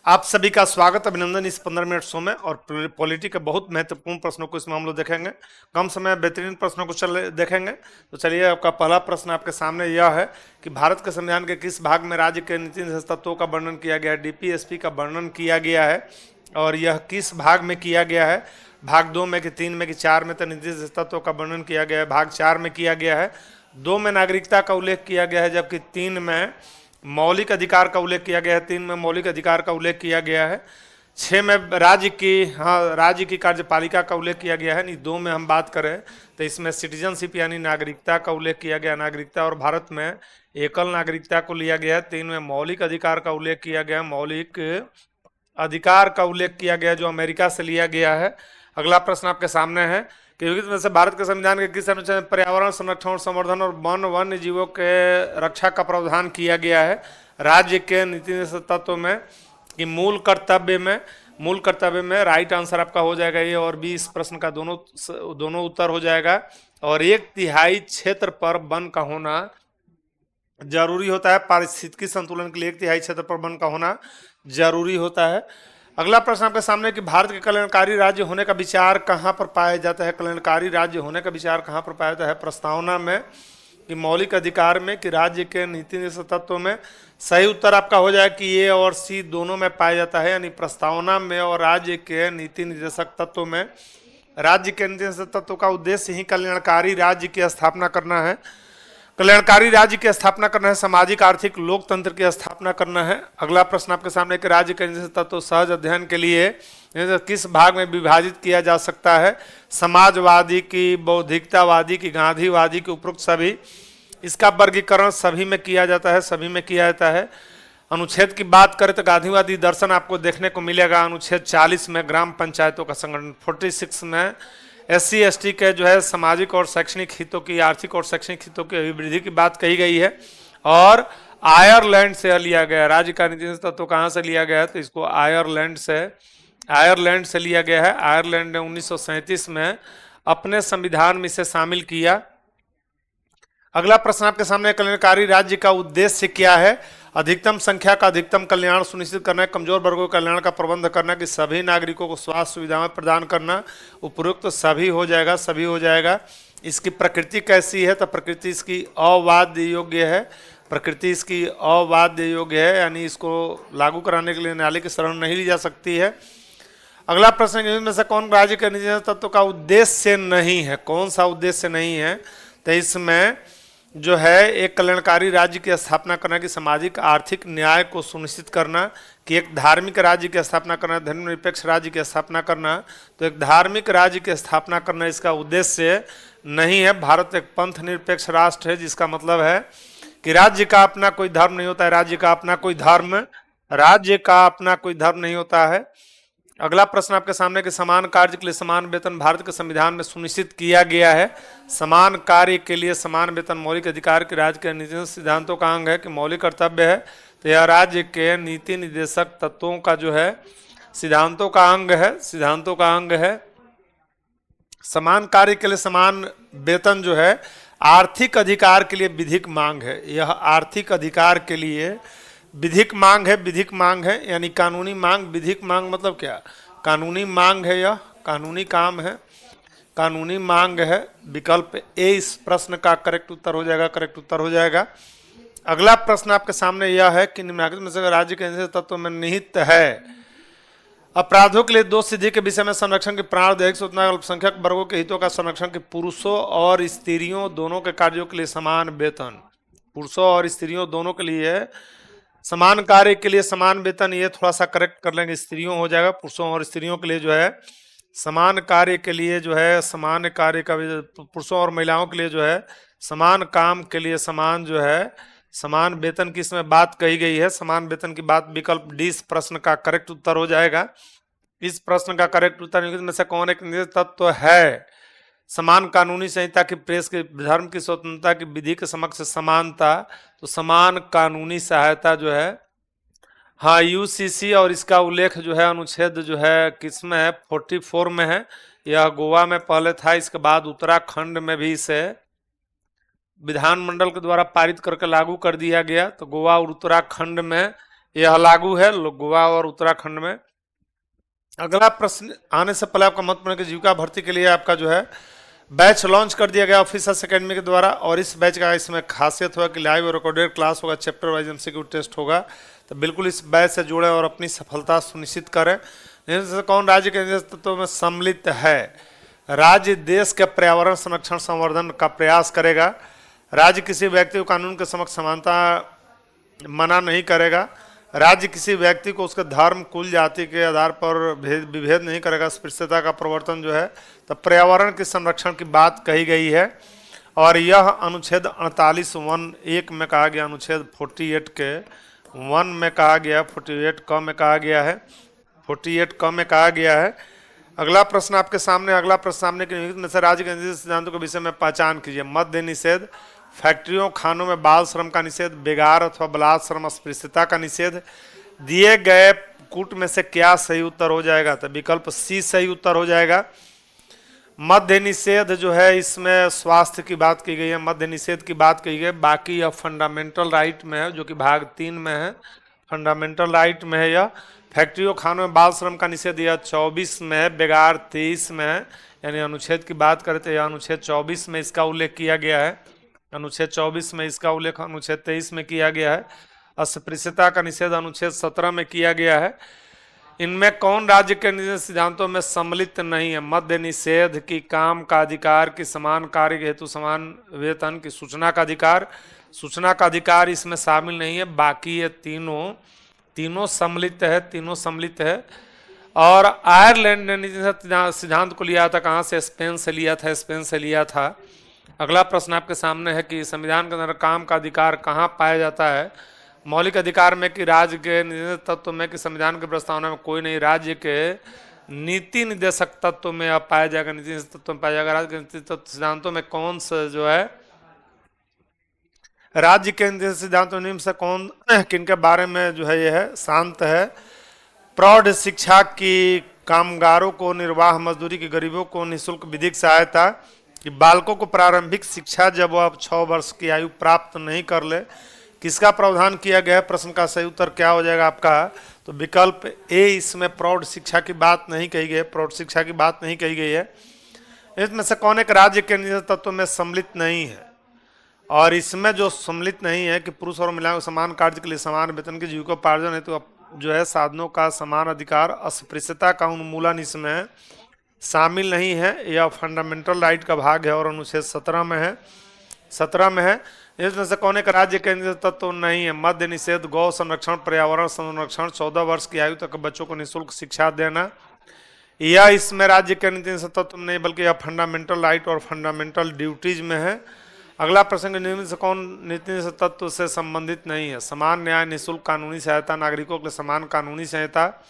आप सभी का स्वागत अभिनंदन इस 15 मिनट शो में। और पॉलिटी के बहुत महत्वपूर्ण प्रश्नों को इसमें हम लोग देखेंगे। कम समय बेहतरीन प्रश्नों को देखेंगे। तो चलिए, आपका पहला प्रश्न आपके सामने यह है कि भारत के संविधान के किस भाग में राज्य के नीति निर्देशक तत्वों का वर्णन किया गया है। डीपीएसपी का वर्णन किया गया है और यह किस भाग में किया गया है। भाग 2 में कि 3 में कि 4 में तो नीति निर्देशक तत्वों का वर्णन किया गया है। भाग 4 में किया गया है। 2 में नागरिकता का उल्लेख किया गया है, जबकि 3 में मौलिक अधिकार का उल्लेख किया गया है। 3 में मौलिक अधिकार का उल्लेख किया गया है। 6 में राज्य की कार्यपालिका का उल्लेख किया गया है। नहीं, 2 में हम बात करें तो इसमें सिटीजनशिप यानी नागरिकता का उल्लेख किया गया। नागरिकता और भारत में एकल नागरिकता को लिया गया है। 3 में मौलिक अधिकार का उल्लेख किया गया। मौलिक अधिकार का उल्लेख किया गया जो अमेरिका से लिया गया है। अगला प्रश्न आपके सामने है कि में से भारत के संविधान के किस अनुच्छेद में पर्यावरण संरक्षण और संवर्धन और वन्य जीवों के रक्षा का प्रावधान किया गया है। राज्य के नीति निर्देशक तत्व में कि मूल कर्तव्य में राइट आंसर आपका हो जाएगा ये और बी। इस प्रश्न का दोनों उत्तर हो जाएगा। और 1/3 क्षेत्र पर वन का होना जरूरी होता है। पारिस्थितिकी संतुलन के लिए 1/3 क्षेत्र पर वन का होना जरूरी होता है। अगला प्रश्न आपके सामने कि भारत के कल्याणकारी राज्य होने का विचार कहाँ पर पाया जाता है। कल्याणकारी राज्य होने का विचार कहाँ पर पाया जाता है। प्रस्तावना में कि मौलिक अधिकार में कि राज्य के नीति निर्देशक तत्वों में। सही उत्तर आपका हो जाए कि ए और सी दोनों में पाया जाता है, यानी प्रस्तावना में और राज्य के नीति निर्देशक तत्वों में। राज्य के नीति निर्देशक तत्वों का उद्देश्य ही कल्याणकारी राज्य की स्थापना करना है। कल्याणकारी राज्य की स्थापना करना है, सामाजिक आर्थिक लोकतंत्र की स्थापना करना है। अगला प्रश्न आपके सामने कि राज्य के नीति तत्व सहज अध्ययन के लिए किस भाग में विभाजित किया जा सकता है। समाजवादी की, बौद्धिकतावादी की, गांधीवादी की, उपरोक्त सभी। इसका वर्गीकरण सभी में किया जाता है, अनुच्छेद की बात करें तो गांधीवादी दर्शन आपको देखने को मिलेगा अनुच्छेद 40 में ग्राम पंचायतों का संगठन। 46 में SC/ST के जो है सामाजिक और शैक्षणिक हितों की, आर्थिक और शैक्षणिक हितों की अभिवृद्धि की बात कही गई है। और आयरलैंड से लिया गया राज्य का नीति तत्व कहाँ से लिया गया है तो इसको आयरलैंड से लिया गया है। आयरलैंड ने 1937 में अपने संविधान में इसे शामिल किया। अगला प्रश्न आपके सामने कल्याणकारी राज्य का उद्देश्य क्या है। अधिकतम संख्या का अधिकतम कल्याण सुनिश्चित करना, कमजोर वर्गों के कल्याण का प्रबंध करना, कि सभी नागरिकों को स्वास्थ्य सुविधाएं प्रदान करना। उपरोक्त तो सभी हो जाएगा। इसकी प्रकृति कैसी है तो प्रकृति इसकी अवाद्य योग्य है, यानी इसको लागू कराने के लिए न्यायालय की शरण नहीं ली जा सकती है। अगला प्रश्न इनमें से कौन राज्य के नीति तत्व का उद्देश्य नहीं है। कौन सा उद्देश्य नहीं है तो इसमें जो है एक कल्याणकारी राज्य की स्थापना करना, कि सामाजिक आर्थिक न्याय को सुनिश्चित करना, कि एक धार्मिक राज्य की स्थापना करना, धर्मनिरपेक्ष राज्य की स्थापना करना। तो एक धार्मिक राज्य की स्थापना करना इसका उद्देश्य नहीं है। भारत एक पंथ निरपेक्ष राष्ट्र है, जिसका मतलब है कि राज्य का अपना कोई धर्म नहीं होता है। राज्य का अपना कोई धर्म नहीं होता है। अगला प्रश्न आपके सामने कि समान कार्य के लिए समान वेतन भारत के संविधान में सुनिश्चित किया गया है। समान कार्य के लिए समान वेतन मौलिक अधिकार के राज्य के नीति सिद्धांतों का अंग है, कि मौलिक कर्तव्य है। तो यह राज्य के नीति निर्देशक तत्वों का जो है सिद्धांतों का अंग है। समान कार्य के लिए समान वेतन जो है आर्थिक अधिकार के लिए विधिक मांग है। यह आर्थिक अधिकार के लिए विधिक मांग है, यानी कानूनी मांग। विधिक मांग मतलब क्या, कानूनी मांग है, यह कानूनी काम है, कानूनी मांग है। विकल्प ए इस प्रश्न का करेक्ट उत्तर हो जाएगा। अगला प्रश्न आपके सामने यह है कि निम्नलिखित में से राज्य के नीति तत्व में निहित है। अपराधों के लिए दोष सिद्धि के विषय में संरक्षण के प्राण दैहिक सूचना अल्पसंख्यक वर्गों के हितों का संरक्षण, के पुरुषों और स्त्रियों दोनों के कार्यों के लिए समान वेतन। पुरुषों और स्त्रियों दोनों के लिए समान कार्य के लिए समान वेतन, ये थोड़ा सा करेक्ट कर लेंगे, स्त्रियों हो जाएगा। पुरुषों और स्त्रियों के लिए जो है समान कार्य के लिए जो है समान कार्य का, पुरुषों और महिलाओं के लिए जो है समान काम के लिए समान जो है समान वेतन की इसमें बात कही गई है। समान वेतन की बात विकल्प डी इस प्रश्न का करेक्ट उत्तर हो जाएगा। इस प्रश्न का करेक्ट उत्तर में से कौन एक निश्चित तत्व है। समान कानूनी संहिता की, प्रेस की, धर्म की स्वतंत्रता की, विधि के समक्ष समानता। तो समान कानूनी सहायता जो है हाँ UCC, और इसका उल्लेख जो है अनुच्छेद जो है किसमें है 44 में है। यह गोवा में पहले था, इसके बाद उत्तराखंड में भी इसे विधानमंडल के द्वारा पारित करके लागू कर दिया गया। तो गोवा और उत्तराखंड में यह लागू है गोवा और उत्तराखंड में। अगला प्रश्न आने से पहले आपका महत्वपूर्ण कि जीविका भर्ती के लिए आपका जो है बैच लॉन्च कर दिया गया ऑफिसर्स एकेडमी के द्वारा, और इस बैच का इसमें खासियत होगा कि लाइव और रिकॉर्डेड क्लास होगा, चैप्टर वाइज एमसीक्यू टेस्ट होगा। तो बिल्कुल इस बैच से जुड़े और अपनी सफलता सुनिश्चित करें। से कौन राज्य के नेतृत्व में सम्मिलित है? राज्य देश के पर्यावरण संरक्षण संवर्धन का प्रयास करेगा। राज्य किसी व्यक्ति को कानून के समक्ष समानता मना नहीं करेगा। राज्य किसी व्यक्ति को उसके धर्म, कुल, जाति के आधार पर विभेद नहीं करेगा। अस्पृश्यता का प्रवर्तन जो है तो पर्यावरण के संरक्षण की बात कही गई है। और यह अनुच्छेद 48(1) में कहा गया, अनुच्छेद 48 के 1 में कहा गया, 48 क में कहा गया है, 48 क में कहा गया है। अगला प्रश्न आपके सामने, अगला प्रश्न सामने के में से राज्य के निजी सिद्धांतों के विषय में पहचान कीजिए। मद्य निषेध, फैक्ट्रियों, खानों में बाल श्रम का निषेध, बेगार अथवा बलात् श्रम, अस्पृश्यता का निषेध। दिए गए कूट में से क्या सही उत्तर हो जाएगा? तो विकल्प सी सही उत्तर हो जाएगा। मद्य निषेध जो है इसमें स्वास्थ्य की बात की गई है, मद्य निषेध की बात की गई है। बाकी यह फंडामेंटल राइट में है, जो कि भाग 3 में है, फंडामेंटल राइट में है यह। फैक्ट्रियों, खानों में बाल श्रम का निषेध यह 24 में है, बेगार 23 में है। यानी अनुच्छेद की बात करें तो यह अनुच्छेद 24 में इसका उल्लेख किया गया है, अनुच्छेद 24 में इसका उल्लेख अनुच्छेद 23 में किया गया है। अस्पृश्यता का निषेध अनुच्छेद 17 में किया गया है। इनमें कौन राज्य के निजी सिद्धांतों में सम्मिलित नहीं है? मद्य निषेध, की काम का अधिकार, की समान कार्य हेतु समान वेतन, की सूचना का अधिकार। सूचना का अधिकार इसमें शामिल नहीं है, बाकी ये तीनों सम्मिलित है, तीनों सम्मिलित है। और आयरलैंड ने निजी सिद्धांत को लिया था कहाँ से? स्पेन से लिया था, स्पेन से लिया था। अगला प्रश्न आपके सामने है कि संविधान के अंदर काम का अधिकार कहाँ पाया जाता है? मौलिक अधिकार में, कि राज्य के निजी तत्व में, कि संविधान की प्रस्तावना में? कोई नहीं, राज्य के नीति निर्देशक तत्व में अब पाया जाएगा, नीति तत्व में पाया जाएगा। राज्य के नीति तत्व सिद्धांतों में कौन सा जो है राज्य के नीति सिद्धांतों निम्न से कौन किनके बारे में जो है यह है शांत है? प्रौढ़ शिक्षा की, कामगारों को निर्वाह मजदूरी की, गरीबों को निःशुल्क विधिक सहायता, कि बालकों को प्रारंभिक शिक्षा जब वह 6 वर्ष की आयु प्राप्त नहीं कर ले। किसका प्रावधान किया गया है? प्रश्न का सही उत्तर क्या हो जाएगा आपका? तो विकल्प ए, इसमें प्रौढ़ शिक्षा की बात नहीं कही गई है, प्रौढ़ शिक्षा की बात नहीं कही गई है। इसमें से कौन एक राज्य के निजी तत्व में सम्मिलित नहीं है? और इसमें जो सम्मिलित नहीं है कि पुरुष और महिलाओं को समान कार्य के लिए समान वेतन की जीविकोपार्जन हेतु तो जो है साधनों का समान अधिकार, अस्पृश्यता का उन्मूलन इसमें शामिल नहीं है। यह फंडामेंटल राइट का भाग है और अनुच्छेद 17 में है, 17 में है। इसमें से कौन एक राज्य के निजी तत्व नहीं है? मद्य निषेध, गौ संरक्षण, पर्यावरण संरक्षण, 14 वर्ष की आयु तक बच्चों को निःशुल्क शिक्षा देना। यह इसमें राज्य के नीति तत्व नहीं, बल्कि यह फंडामेंटल राइट और फंडामेंटल ड्यूटीज में है। अगला प्रसंग निम्न से कौन नीति तत्व से संबंधित नहीं है? समान न्याय, निःशुल्क कानूनी सहायता, नागरिकों के लिए समान कानूनी सहायता।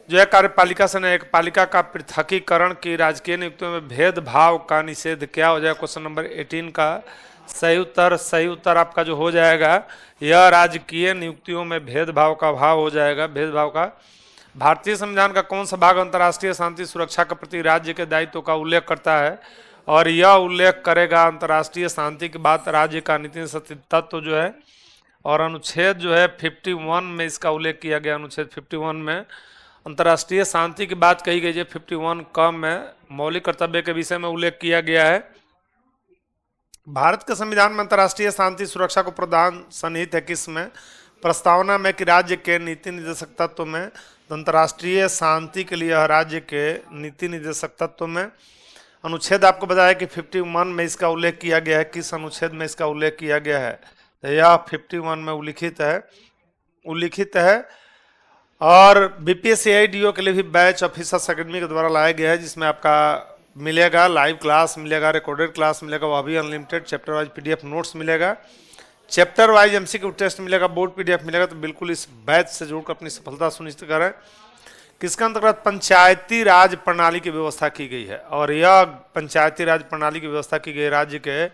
जो है कार्यपालिका से न्यायिक पालिका का पृथकीकरण, की राजकीय नियुक्तियों में भेदभाव का निषेध। क्या हो जाएगा क्वेश्चन नंबर 18 का सही उत्तर? सही उत्तर आपका जो हो जाएगा यह राजकीय नियुक्तियों में भेदभाव का भाव हो जाएगा, भेदभाव का। भारतीय संविधान का कौन सा भाग अंतर्राष्ट्रीय शांति सुरक्षा के प्रति राज्य के दायित्व का उल्लेख करता है? और यह उल्लेख करेगा अंतर्राष्ट्रीय शांति की बात राज्य का नीति तत्व जो है। और अनुच्छेद जो है 51 में इसका उल्लेख किया गया, अनुच्छेद 51 में अंतर्राष्ट्रीय शांति की बात कही गई है। 51 क में मौलिक कर्तव्य के विषय में उल्लेख किया गया है। भारत के संविधान में अंतर्राष्ट्रीय शांति सुरक्षा को प्रावधान सन्निहित है किसमें? प्रस्तावना में, कि राज्य के नीति निर्देशक तत्व में। अंतर्राष्ट्रीय शांति के लिए राज्य के नीति निर्देशक तत्व में। अनुच्छेद आपको बताया कि 51 में इसका उल्लेख किया गया है। किस अनुच्छेद में इसका उल्लेख किया गया है? तो यह 51 में उल्लिखित है। और बीपीएससी के लिए भी बैच ऑफिसर्स एकेडमी के द्वारा लाया गया है, जिसमें आपका मिलेगा लाइव क्लास मिलेगा, रिकॉर्डेड क्लास मिलेगा, वह भी unlimited, chapter wise PDF notes मिलेगा, चैप्टर वाइज एमसीक्यू टेस्ट मिलेगा, बोर्ड पीडीएफ मिलेगा। तो बिल्कुल इस बैच से जुड़कर अपनी सफलता सुनिश्चित करें। किसके अंतर्गत पंचायती राज प्रणाली की व्यवस्था की गई है? और यह पंचायती राज प्रणाली की व्यवस्था की गई राज्य के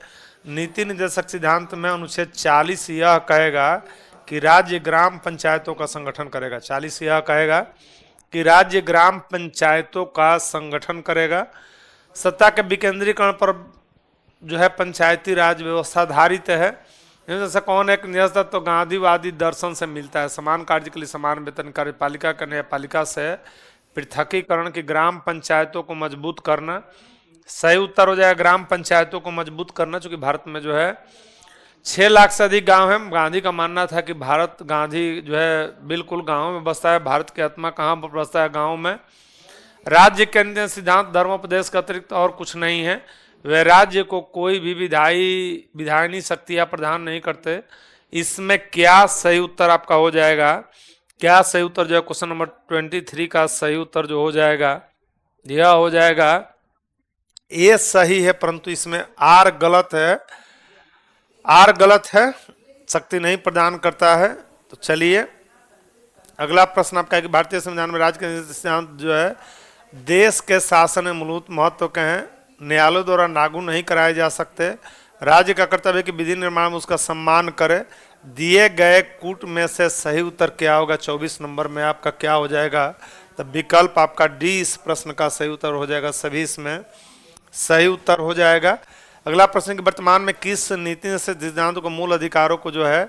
नीति निर्देशक सिद्धांत में। अनुच्छेद 40 यह कहेगा कि राज्य ग्राम पंचायतों का संगठन करेगा। 40 यह कहेगा कि राज्य ग्राम पंचायतों का संगठन करेगा। सत्ता के विकेंद्रीकरण पर जो है पंचायती राज व्यवस्था आधारित है। इनमें से कौन एक नियत तत्व गांधीवादी दर्शन से मिलता है? समान कार्य के लिए समान वेतन, कार्यपालिका का न्यायपालिका से, पृथकीकरण की, ग्राम पंचायतों को मजबूत करना। सही उत्तर हो जाएगा ग्राम पंचायतों को मजबूत करना, चूंकि भारत में जो है 6 लाख से अधिक गांव हैं। गांधी का मानना था कि भारत, गांधी जो है बिल्कुल गांव में बसता है, भारत की आत्मा कहाँ पर बसता है? गांव में। राज्य के अंदर सिद्धांत धर्मोपदेश के अतिरिक्त और कुछ नहीं है। वे राज्य को कोई भी विधायनी शक्तियां प्रदान नहीं करते। इसमें क्या सही उत्तर आपका हो जाएगा? क्या सही उत्तर जो है क्वेश्चन नंबर 23 का सही उत्तर जो हो जाएगा, यह हो जाएगा ए सही है, परंतु इसमें आर गलत है। आर गलत है, शक्ति नहीं प्रदान करता है। तो चलिए अगला प्रश्न आपका है कि भारतीय संविधान में राज्य के सिद्धांत जो है देश के शासन में मूलभूत महत्व के हैं, न्यायालयों द्वारा लागू नहीं कराए जा सकते। राज्य का कर्तव्य है कि विधि निर्माण में उसका सम्मान करे। दिए गए कूट में से सही उत्तर क्या होगा? 24 नंबर में आपका क्या हो जाएगा? तो विकल्प आपका डी इस प्रश्न का सही उत्तर हो जाएगा। सभी इसमें सही उत्तर हो जाएगा। अगला प्रश्न कि वर्तमान में किस नीति से सिद्धांत को मूल अधिकारों को जो है,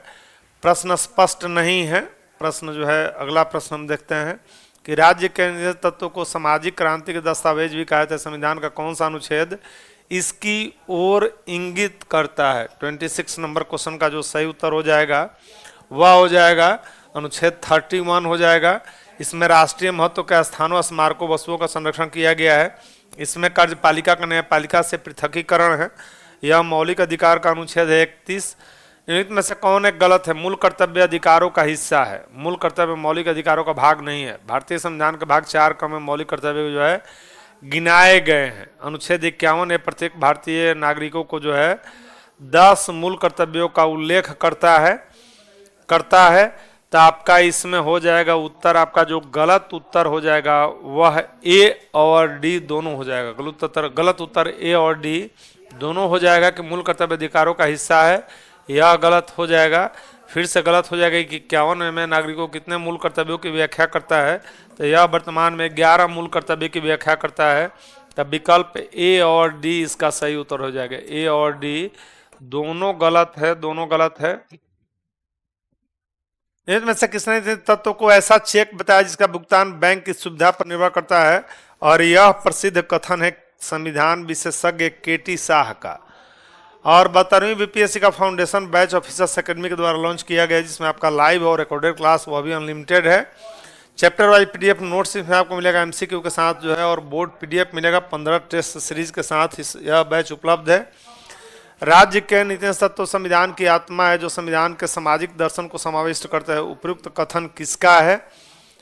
प्रश्न स्पष्ट नहीं है। प्रश्न जो है अगला प्रश्न हम देखते हैं कि राज्य के निहित तत्व को सामाजिक क्रांति के दस्तावेज भी कहा था। संविधान का कौन सा अनुच्छेद इसकी ओर इंगित करता है? 26 नंबर क्वेश्चन का जो सही उत्तर हो जाएगा वह हो जाएगा अनुच्छेद 31 हो जाएगा। इसमें राष्ट्रीय महत्व के स्थानों, स्मारकों, वस्तुओं का संरक्षण किया गया है। इसमें कार्यपालिका का न्यायपालिका से पृथकीकरण है। यह मौलिक अधिकार का अनुच्छेद है 31। निम्नलिखित में से कौन एक गलत है? मूल कर्तव्य अधिकारों का हिस्सा है। मूल कर्तव्य मौलिक अधिकारों का भाग नहीं है। भारतीय संविधान के भाग 4 का में मौलिक कर्तव्य जो है गिनाए गए हैं। अनुच्छेद 51 प्रत्येक भारतीय नागरिकों को जो है 10 मूल कर्तव्यों का उल्लेख करता है। तो आपका इसमें हो जाएगा उत्तर, आपका जो गलत उत्तर हो जाएगा वह ए और डी दोनों हो जाएगा। गलत उत्तर ए और डी दोनों हो जाएगा कि मूल कर्तव्य अधिकारों का हिस्सा है। यह गलत हो जाएगा। फिर से गलत हो जाएगा कि 51 में नागरिकों कितने मूल कर्तव्यों की व्याख्या करता है? तो यह वर्तमान में 11 मूल कर्तव्य की व्याख्या करता है। तब विकल्प ए और डी इसका सही उत्तर हो जाएगा। ए और डी दोनों गलत है, दोनों गलत है। इनमें से किसने तत्व को ऐसा चेक बताया जिसका भुगतान बैंक की सुविधा पर निर्भर करता है? और यह प्रसिद्ध कथन है संविधान विशेषज्ञ केटी शाह का। और 72वीं बीपीएससी का फाउंडेशन बैच ऑफिसर्स अकेडमी के द्वारा लॉन्च किया गया है, जिसमें आपका लाइव और रिकॉर्डेड क्लास वह भी अनलिमिटेड है। चैप्टर वाइज पीडीएफ नोट्स इसमें आपको मिलेगा एमसीक्यू के साथ जो है, और बोर्ड पीडीएफ मिलेगा 15 टेस्ट सीरीज के साथ यह बैच उपलब्ध है। राज्य के नीति तत्व संविधान की आत्मा है, जो संविधान के सामाजिक दर्शन को समाविष्ट करता है। उपयुक्त कथन किसका है?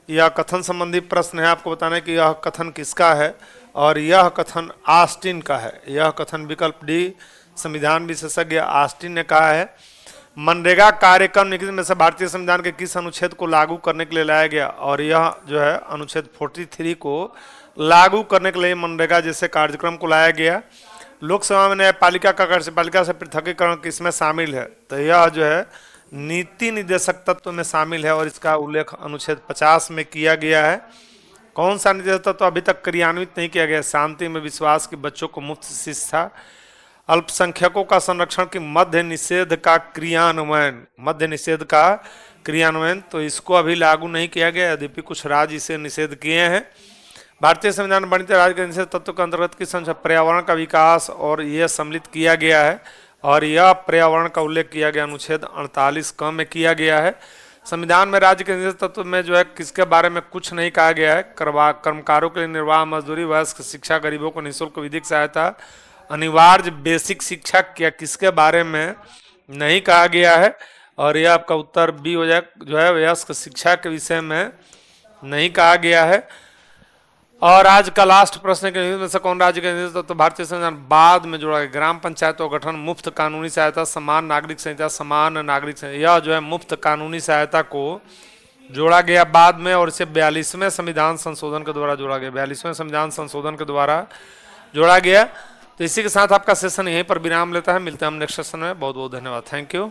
यह कथन संबंधी प्रश्न है। आपको बताना है कि यह कथन किसका है, और यह कथन ऑस्टिन का है। यह कथन विकल्प डी संविधान विशेषज्ञ ऑस्टिन ने कहा है। मनरेगा कार्यक्रम निम्नलिखित में से भारतीय संविधान के किस अनुच्छेद को लागू करने के लिए लाया गया? और यह जो है अनुच्छेद 43 को लागू करने के लिए मनरेगा जैसे कार्यक्रम को लाया गया। लोकसभा में न्यायपालिका का कार्यपालिका से पृथकीकरण किसमें शामिल है? तो यह जो है नीति निर्देशक तत्व में शामिल है, और इसका उल्लेख अनुच्छेद 50 में किया गया है। कौन सा निर्देशक तत्व अभी तक क्रियान्वित नहीं किया गया? शांति में विश्वास की, बच्चों को मुफ्त शिक्षा, अल्पसंख्यकों का संरक्षण की, मद्य निषेध का क्रियान्वयन। तो इसको अभी लागू नहीं किया गया, यद्यपि कुछ राज्य इसे निषेध किए हैं। भारतीय संविधान में वर्णित राज्य के निषेध तत्व के अंतर्गत किस संख्या पर्यावरण का विकास और यह सम्मिलित किया गया है? और यह पर्यावरण का उल्लेख किया गया अनुच्छेद 48 क में किया गया है। संविधान में राज्य के निषेध तत्व में जो है किसके बारे में कुछ नहीं कहा गया है? कर्मकारों के लिए निर्वाह, मजदूरी, वयस्क शिक्षा, गरीबों को निःशुल्क विधिक सहायता, अनिवार्य बेसिक शिक्षा क्या किसके बारे में नहीं कहा गया है? और यह आपका उत्तर बी हो जाए, जो है वयस्क शिक्षा के विषय में नहीं कहा गया है। और आज का लास्ट प्रश्न के में से कौन राज्य के निषेध तत्व भारतीय संविधान बाद में जोड़ा गया? ग्राम पंचायतों का गठन, मुफ्त कानूनी सहायता, समान नागरिक संहिता। यह जो है मुफ्त कानूनी सहायता को जोड़ा गया बाद में, और इसे 42वें संविधान संशोधन के द्वारा जोड़ा गया। 42वें संविधान संशोधन के द्वारा जोड़ा गया। तो इसी के साथ आपका सेशन यहीं पर विराम लेता है। मिलते हैं हम नेक्स्ट सेशन में। बहुत बहुत धन्यवाद। Thank you.